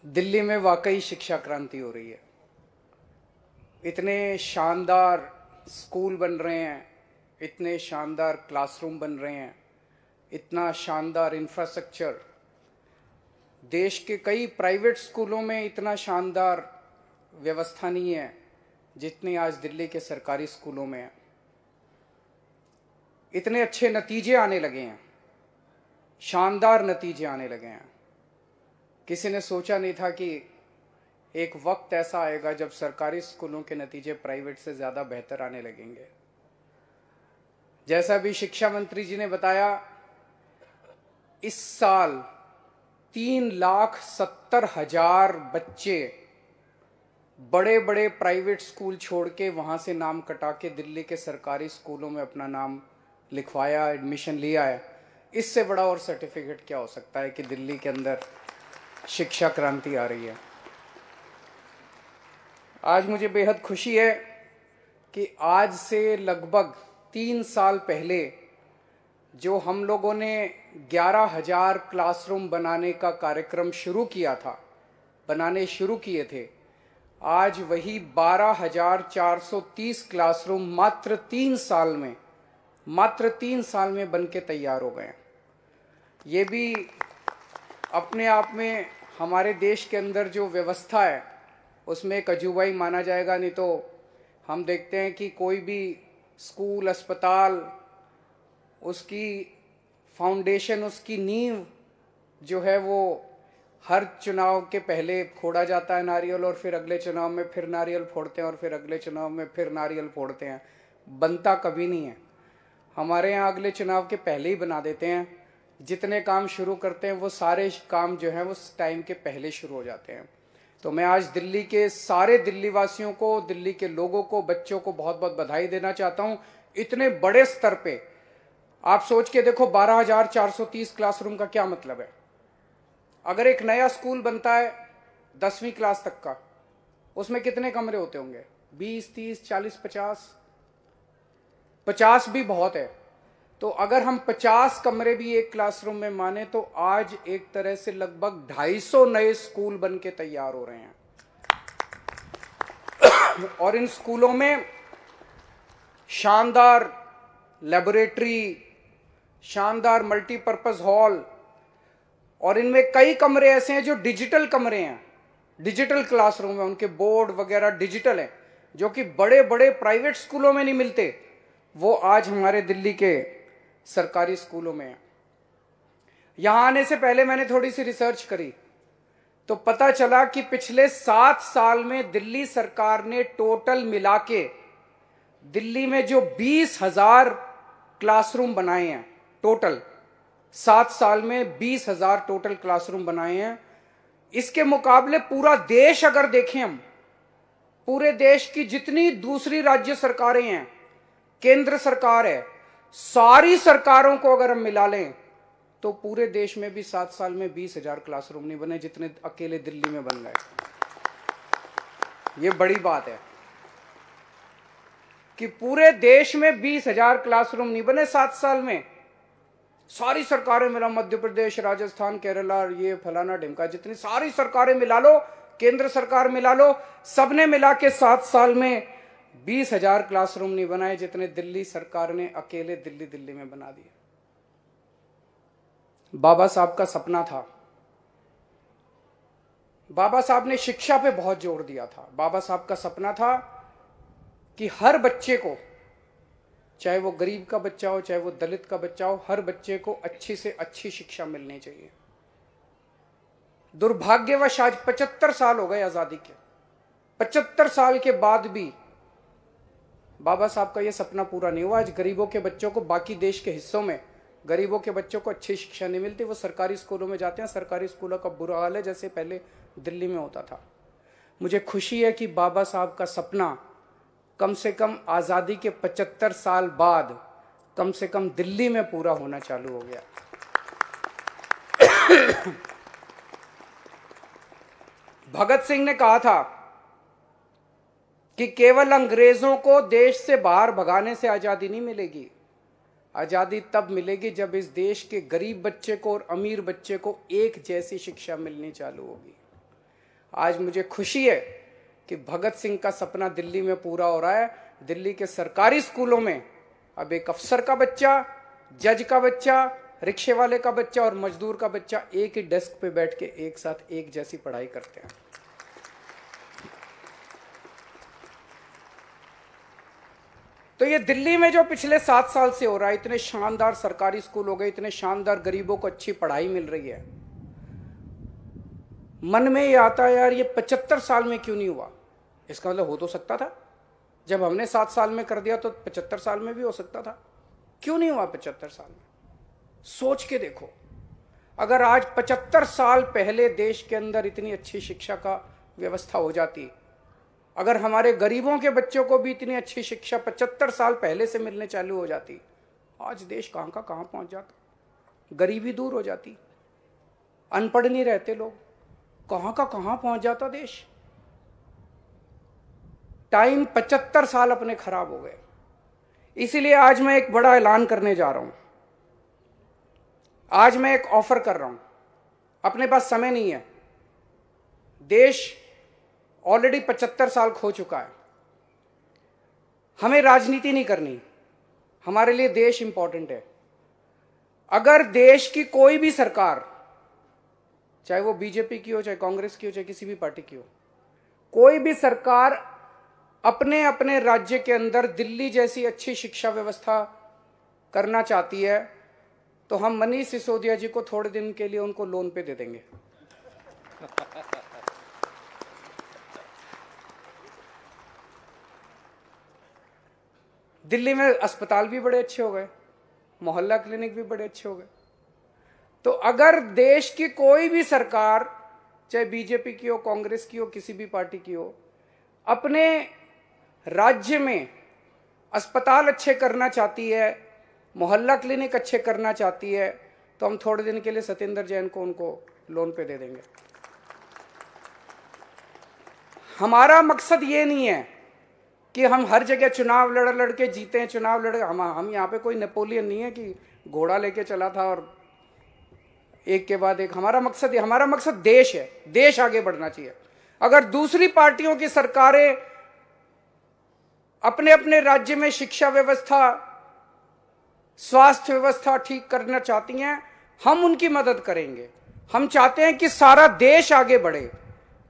दिल्ली में वाकई शिक्षा क्रांति हो रही है। इतने शानदार स्कूल बन रहे हैं, इतने शानदार क्लासरूम बन रहे हैं, इतना शानदार इंफ्रास्ट्रक्चर। देश के कई प्राइवेट स्कूलों में इतना शानदार व्यवस्था नहीं है जितनी आज दिल्ली के सरकारी स्कूलों में है। इतने अच्छे नतीजे आने लगे हैं, शानदार नतीजे आने लगे हैं। किसी ने सोचा नहीं था कि एक वक्त ऐसा आएगा जब सरकारी स्कूलों के नतीजे प्राइवेट से ज्यादा बेहतर आने लगेंगे। जैसा भी शिक्षा मंत्री जी ने बताया, इस साल 3,70,000 बच्चे बड़े बड़े प्राइवेट स्कूल छोड़ के वहां से नाम कटा के दिल्ली के सरकारी स्कूलों में अपना नाम लिखवाया, एडमिशन लिया है। इससे बड़ा और सर्टिफिकेट क्या हो सकता है कि दिल्ली के अंदर शिक्षा क्रांति आ रही है। आज मुझे बेहद खुशी है कि आज से लगभग 3 साल पहले जो हम लोगों ने 11,000 क्लासरूम बनाने का कार्यक्रम बनाने शुरू किए थे, आज वही 12,430 क्लासरूम मात्र 3 साल में बन के तैयार हो गए। ये भी अपने आप में हमारे देश के अंदर जो व्यवस्था है उसमें एक अजूबा ही माना जाएगा। नहीं तो हम देखते हैं कि कोई भी स्कूल, अस्पताल, उसकी फाउंडेशन, उसकी नींव जो है वो हर चुनाव के पहले फोड़ा जाता है नारियल, और फिर अगले चुनाव में फिर नारियल फोड़ते हैं, और फिर अगले चुनाव में फिर नारियल फोड़ते हैं। बनता कभी नहीं है। हमारे यहाँ अगले चुनाव के पहले ही बना देते हैं। जितने काम शुरू करते हैं वो सारे काम जो हैं वो टाइम के पहले शुरू हो जाते हैं। तो मैं आज दिल्ली के सारे दिल्ली वासियों को, दिल्ली के लोगों को, बच्चों को बहुत बहुत बधाई देना चाहता हूं। इतने बड़े स्तर पे आप सोच के देखो, 12,430 क्लासरूम का क्या मतलब है। अगर एक नया स्कूल बनता है 10वीं क्लास तक का, उसमें कितने कमरे होते होंगे? 20, 30, 40, 50। 50 भी बहुत है। तो अगर हम 50 कमरे भी एक क्लासरूम में माने तो आज एक तरह से लगभग 250 नए स्कूल बन के तैयार हो रहे हैं। और इन स्कूलों में शानदार लेबोरेटरी, शानदार मल्टीपर्पज हॉल, और इनमें कई कमरे ऐसे हैं जो डिजिटल कमरे हैं, डिजिटल क्लासरूम है, उनके बोर्ड वगैरह डिजिटल हैं, जो कि बड़े बड़े प्राइवेट स्कूलों में नहीं मिलते। वो आज हमारे दिल्ली के सरकारी स्कूलों में है। यहां आने से पहले मैंने थोड़ी सी रिसर्च करी तो पता चला कि पिछले 7 साल में दिल्ली सरकार ने टोटल मिला के दिल्ली में जो 20,000 क्लासरूम बनाए हैं, टोटल 7 साल में 20,000 टोटल क्लासरूम बनाए हैं। इसके मुकाबले पूरा देश अगर देखें हम, पूरे देश की जितनी दूसरी राज्य सरकारें हैं, केंद्र सरकार है, सारी सरकारों को अगर हम मिला लें तो पूरे देश में भी 7 साल में 20,000 क्लासरूम नहीं बने जितने अकेले दिल्ली में बन गए। ये बड़ी बात है कि पूरे देश में 20,000 क्लासरूम नहीं बने 7 साल में। सारी सरकारें मिला, मध्य प्रदेश, राजस्थान, केरला, ये फलाना ढिमका, जितनी सारी सरकारें मिला लो, केंद्र सरकार मिला लो, सबने मिला के 7 साल में 20,000 क्लासरूम नहीं बनाए जितने दिल्ली सरकार ने अकेले दिल्ली में बना दिए। बाबा साहब का सपना था। बाबा साहब ने शिक्षा पे बहुत जोर दिया था। बाबा साहब का सपना था कि हर बच्चे को, चाहे वो गरीब का बच्चा हो, चाहे वो दलित का बच्चा हो, हर बच्चे को अच्छी से अच्छी शिक्षा मिलनी चाहिए। दुर्भाग्यवश आज 75 साल हो गए आजादी के, 75 साल के बाद भी बाबा साहब का यह सपना पूरा नहीं हुआ। आज गरीबों के बच्चों को, बाकी देश के हिस्सों में गरीबों के बच्चों को अच्छी शिक्षा नहीं मिलती। वो सरकारी स्कूलों में जाते हैं। सरकारी स्कूलों का बुरा हाल है जैसे पहले दिल्ली में होता था। मुझे खुशी है कि बाबा साहब का सपना कम से कम आजादी के 75 साल बाद कम से कम दिल्ली में पूरा होना चालू हो गया। भगत सिंह ने कहा था कि केवल अंग्रेजों को देश से बाहर भगाने से आजादी नहीं मिलेगी। आजादी तब मिलेगी जब इस देश के गरीब बच्चे को और अमीर बच्चे को एक जैसी शिक्षा मिलनी चालू होगी। आज मुझे खुशी है कि भगत सिंह का सपना दिल्ली में पूरा हो रहा है। दिल्ली के सरकारी स्कूलों में अब एक अफसर का बच्चा, जज का बच्चा, रिक्शे वाले का बच्चा और मजदूर का बच्चा एक ही डेस्क पे बैठ के एक साथ एक जैसी पढ़ाई करते हैं। तो ये दिल्ली में जो पिछले 7 साल से हो रहा है, इतने शानदार सरकारी स्कूल हो गए, इतने शानदार गरीबों को अच्छी पढ़ाई मिल रही है, मन में ये आता है यार ये 75 साल में क्यों नहीं हुआ। इसका मतलब हो तो सकता था, जब हमने 7 साल में कर दिया तो 75 साल में भी हो सकता था। क्यों नहीं हुआ 75 साल में? सोच के देखो, अगर आज 75 साल पहले देश के अंदर इतनी अच्छी शिक्षा का व्यवस्था हो जाती, अगर हमारे गरीबों के बच्चों को भी इतनी अच्छी शिक्षा 75 साल पहले से मिलने चालू हो जाती, आज देश कहां का कहां पहुंच जाता। गरीबी दूर हो जाती, अनपढ़ नहीं रहते लोग, कहां का कहां पहुंच जाता देश। टाइम 75 साल अपने खराब हो गए। इसीलिए आज मैं एक बड़ा ऐलान करने जा रहा हूं। आज मैं एक ऑफर कर रहा हूं। अपने पास समय नहीं है, देश ऑलरेडी 75 साल खो चुका है। हमें राजनीति नहीं करनी, हमारे लिए देश इंपॉर्टेंट है। अगर देश की कोई भी सरकार, चाहे वो बीजेपी की हो, चाहे कांग्रेस की हो, चाहे किसी भी पार्टी की हो, कोई भी सरकार अपने अपने राज्य के अंदर दिल्ली जैसी अच्छी शिक्षा व्यवस्था करना चाहती है, तो हम मनीष सिसोदिया जी को थोड़े दिन के लिए उनको लोन पे दे देंगे। दिल्ली में अस्पताल भी बड़े अच्छे हो गए, मोहल्ला क्लिनिक भी बड़े अच्छे हो गए। तो अगर देश की कोई भी सरकार, चाहे बीजेपी की हो, कांग्रेस की हो, किसी भी पार्टी की हो, अपने राज्य में अस्पताल अच्छे करना चाहती है, मोहल्ला क्लिनिक अच्छे करना चाहती है, तो हम थोड़े दिन के लिए सत्येंद्र जैन को उनको लोन पे दे देंगे। हमारा मकसद ये नहीं है कि हम हर जगह चुनाव लड़ के जीते हैं, चुनाव लड़। हम यहाँ पे कोई नेपोलियन नहीं है कि घोड़ा लेके चला था और एक के बाद एक। हमारा मकसद देश है, देश आगे बढ़ना चाहिए। अगर दूसरी पार्टियों की सरकारें अपने अपने राज्य में शिक्षा व्यवस्था, स्वास्थ्य व्यवस्था ठीक करना चाहती हैं, हम उनकी मदद करेंगे। हम चाहते हैं कि सारा देश आगे बढ़े।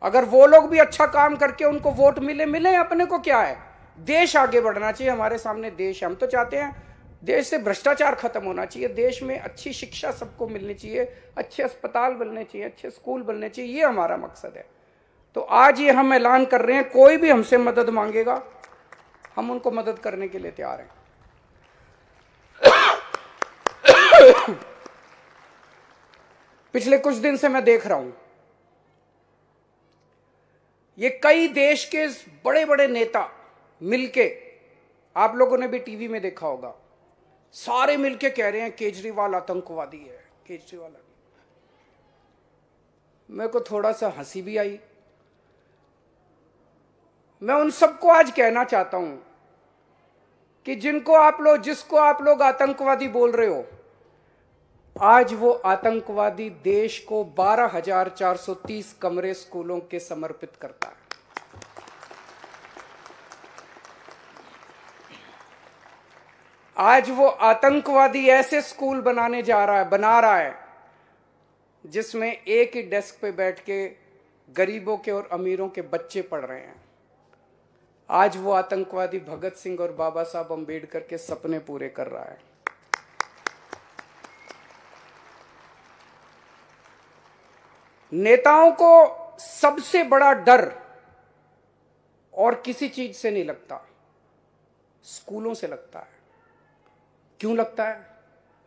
अगर वो लोग भी अच्छा काम करके उनको वोट मिले, अपने को क्या है, देश आगे बढ़ना चाहिए। हमारे सामने देश है, हम तो चाहते हैं देश से भ्रष्टाचार खत्म होना चाहिए, देश में अच्छी शिक्षा सबको मिलनी चाहिए, अच्छे अस्पताल बनने चाहिए, अच्छे स्कूल बनने चाहिए, ये हमारा मकसद है। तो आज ये हम ऐलान कर रहे हैं, कोई भी हमसे मदद मांगेगा, हम उनको मदद करने के लिए तैयार हैं। पिछले कुछ दिन से मैं देख रहा हूं, ये कई देश के बड़े बड़े नेता मिलके, आप लोगों ने भी टीवी में देखा होगा, सारे मिलके कह रहे हैं केजरीवाल आतंकवादी है, केजरीवाल। मेरे को थोड़ा सा हंसी भी आई। मैं उन सबको आज कहना चाहता हूं कि जिसको आप लोग आतंकवादी बोल रहे हो, आज वो आतंकवादी देश को 12,430 कमरे स्कूलों के समर्पित करता है। आज वो आतंकवादी ऐसे स्कूल बना रहा है जिसमें एक ही डेस्क पे बैठ के गरीबों के और अमीरों के बच्चे पढ़ रहे हैं। आज वो आतंकवादी भगत सिंह और बाबा साहब अंबेडकर के सपने पूरे कर रहा है। नेताओं को सबसे बड़ा डर और किसी चीज से नहीं लगता, स्कूलों से लगता है। क्यों लगता है?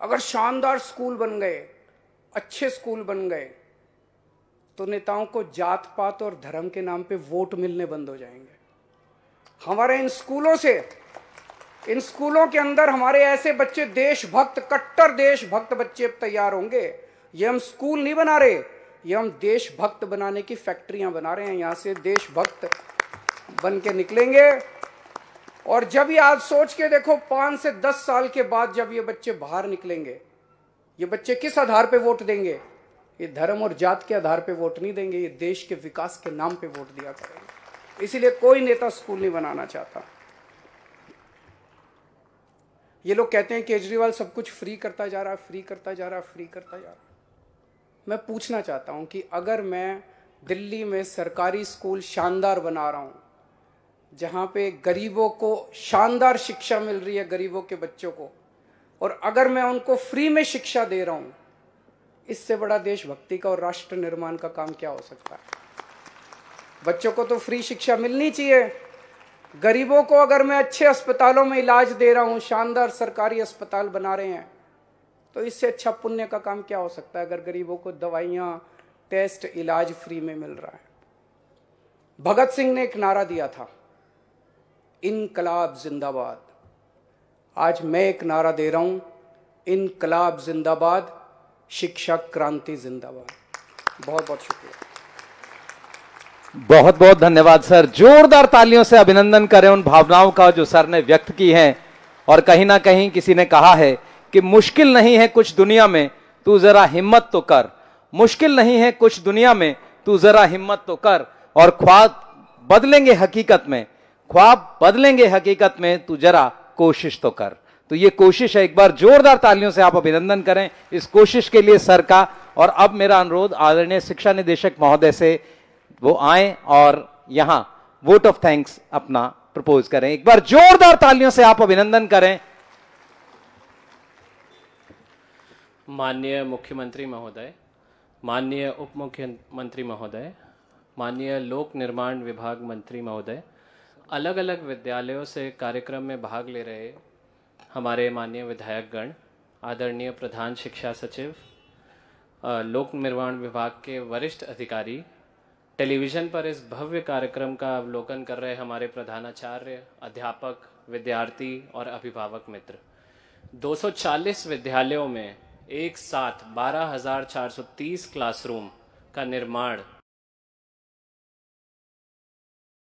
अगर शानदार स्कूल बन गए, अच्छे स्कूल बन गए, तो नेताओं को जात पात और धर्म के नाम पे वोट मिलने बंद हो जाएंगे। हमारे इन स्कूलों के अंदर हमारे ऐसे बच्चे, देशभक्त, कट्टर देशभक्त बच्चे तैयार होंगे। ये हम स्कूल नहीं बना रहे, ये हम देशभक्त बनाने की फैक्ट्रियां बना रहे हैं। यहां से देशभक्त बन के निकलेंगे। और जब ये आज सोच के देखो, 5 से 10 साल के बाद जब ये बच्चे बाहर निकलेंगे, ये बच्चे किस आधार पे वोट देंगे? ये धर्म और जात के आधार पे वोट नहीं देंगे, ये देश के विकास के नाम पे वोट दिया करेंगे। इसीलिए कोई नेता स्कूल नहीं बनाना चाहता। ये लोग कहते हैं केजरीवाल सब कुछ फ्री करता जा रहा है, फ्री करता जा रहा है, फ्री करता जा रहा है। मैं पूछना चाहता हूं कि अगर मैं दिल्ली में सरकारी स्कूल शानदार बना रहा हूं, जहां पे गरीबों को शानदार शिक्षा मिल रही है, गरीबों के बच्चों को, और अगर मैं उनको फ्री में शिक्षा दे रहा हूं, इससे बड़ा देशभक्ति का और राष्ट्र निर्माण का काम क्या हो सकता है। बच्चों को तो फ्री शिक्षा मिलनी चाहिए। गरीबों को अगर मैं अच्छे अस्पतालों में इलाज दे रहा हूं, शानदार सरकारी अस्पताल बना रहे हैं, तो इससे अच्छा पुण्य का काम क्या हो सकता है अगर गरीबों को दवाइयां, टेस्ट, इलाज फ्री में मिल रहा है। भगत सिंह ने एक नारा दिया था, इनकलाब जिंदाबाद। आज मैं एक नारा दे रहा हूं, इनकलाब जिंदाबाद, शिक्षा क्रांति जिंदाबाद। बहुत बहुत शुक्रिया। बहुत बहुत धन्यवाद सर। जोरदार तालियों से अभिनंदन करें उन भावनाओं का जो सर ने व्यक्त की हैं। और कहीं ना कहीं किसी ने कहा है कि मुश्किल नहीं है कुछ दुनिया में, तू जरा हिम्मत तो कर। मुश्किल नहीं है कुछ दुनिया में, तू जरा हिम्मत तो कर। और ख्वाब बदलेंगे हकीकत में, ख्वाब बदलेंगे हकीकत में, तू जरा कोशिश तो कर। तो ये कोशिश है। एक बार जोरदार तालियों से आप अभिनंदन करें इस कोशिश के लिए सर का। और अब मेरा अनुरोध आदरणीय शिक्षा निदेशक महोदय से वो आए और यहां वोट ऑफ थैंक्स अपना प्रपोज करें। एक बार जोरदार तालियों से आप अभिनंदन करें। माननीय मुख्यमंत्री महोदय, माननीय उप मुख्यमंत्री महोदय, माननीय लोक निर्माण विभाग मंत्री महोदय, अलग अलग विद्यालयों से कार्यक्रम में भाग ले रहे हमारे माननीय विधायकगण, आदरणीय प्रधान शिक्षा सचिव, लोक निर्माण विभाग के वरिष्ठ अधिकारी, टेलीविजन पर इस भव्य कार्यक्रम का अवलोकन कर रहे हमारे प्रधानाचार्य, अध्यापक, विद्यार्थी और अभिभावक मित्र। 240 विद्यालयों में एक साथ 12,430 क्लासरूम का निर्माण